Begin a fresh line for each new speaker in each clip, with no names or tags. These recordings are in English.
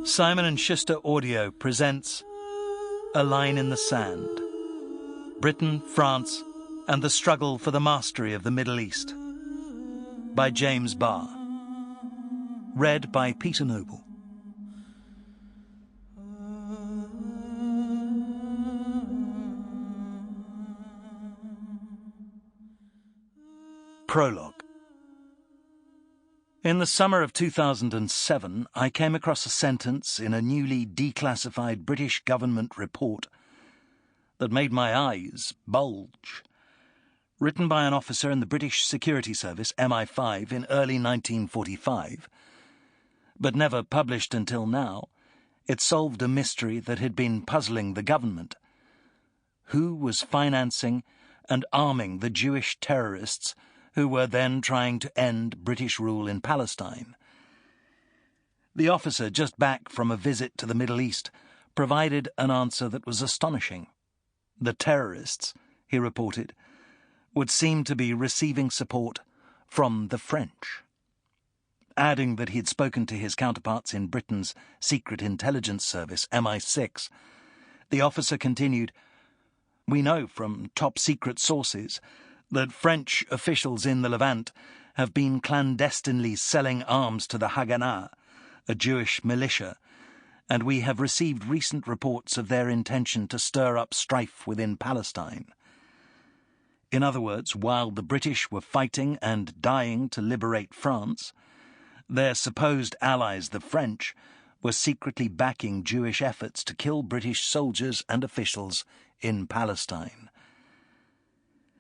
Simon & Schuster Audio presents A Line in the Sand. Britain, France, and the Struggle for the Mastery of the Middle East. By James Barr. Read by Peter Noble. Prologue. In the summer of 2007, I came across a sentence in a newly declassified British government report that made my eyes bulge. Written by an officer in the British Security Service, MI5, in early 1945, but never published until now, it solved a mystery that had been puzzling the government. Who was financing and arming the Jewish terrorists who were then trying to end British rule in Palestine? The officer, just back from a visit to the Middle East, provided an answer that was astonishing. The terrorists, he reported, would seem to be receiving support from the French. Adding that he had spoken to his counterparts in Britain's Secret Intelligence Service, MI6, the officer continued, "We know from top-secret sources that French officials in the Levant have been clandestinely selling arms to the Haganah, a Jewish militia, and we have received recent reports of their intention to stir up strife within Palestine." In other words, while the British were fighting and dying to liberate France, their supposed allies, the French, were secretly backing Jewish efforts to kill British soldiers and officials in Palestine.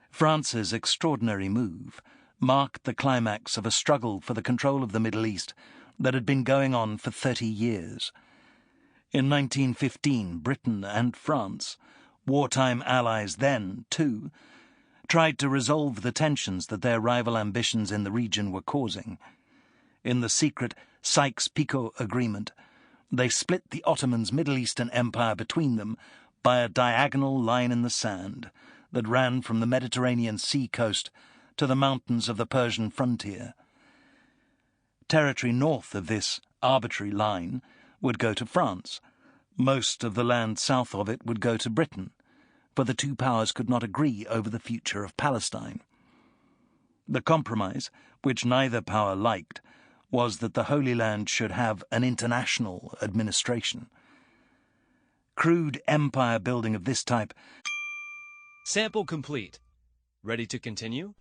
France's extraordinary move marked the climax of a struggle for the control of the Middle East that had been going on for 30 years. In 1915, Britain and France, wartime allies then, too, tried to resolve the tensions that their rival ambitions in the region were causing. In the secret Sykes-Picot agreement, they split the Ottomans' Middle Eastern empire between them by a diagonal line in the sand that ran from the Mediterranean sea coast to the mountains of the Persian frontier. Territory north of this arbitrary line would go to France. Most of the land south of it would go to Britain, for the two powers could not agree over the future of Palestine. The compromise, which neither power liked, was that the Holy Land should have an international administration. Crude empire building of this type.
Sample complete. Ready to continue?